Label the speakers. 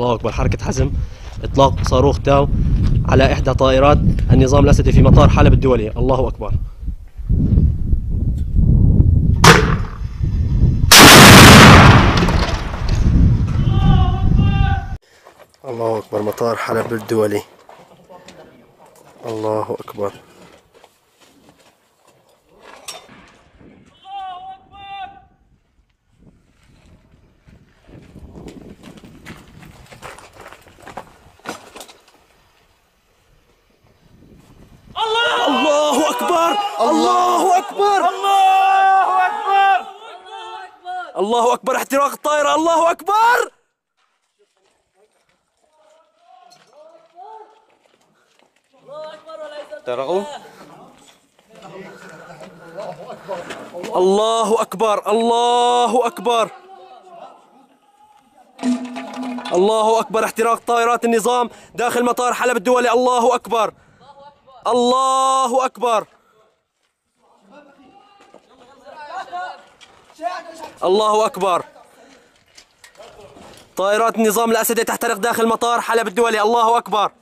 Speaker 1: الله أكبر. حركة حزم إطلاق صاروخ تاو على إحدى طائرات النظام الأسدي في مطار حلب الدولي. الله أكبر. الله أكبر. مطار حلب الدولي. الله أكبر. الله أكبر. الله أكبر.
Speaker 2: الله أكبر.
Speaker 1: الله أكبر. احتراق الطائرة. الله أكبر.
Speaker 2: احترقوا.
Speaker 1: الله أكبر. الله أكبر. الله أكبر. احتراق طائرات النظام داخل مطار حلب الدولي. الله أكبر. الله أكبر. الله أكبر. طائرات النظام الأسدي تحترق داخل مطار حلب الدولي. الله أكبر.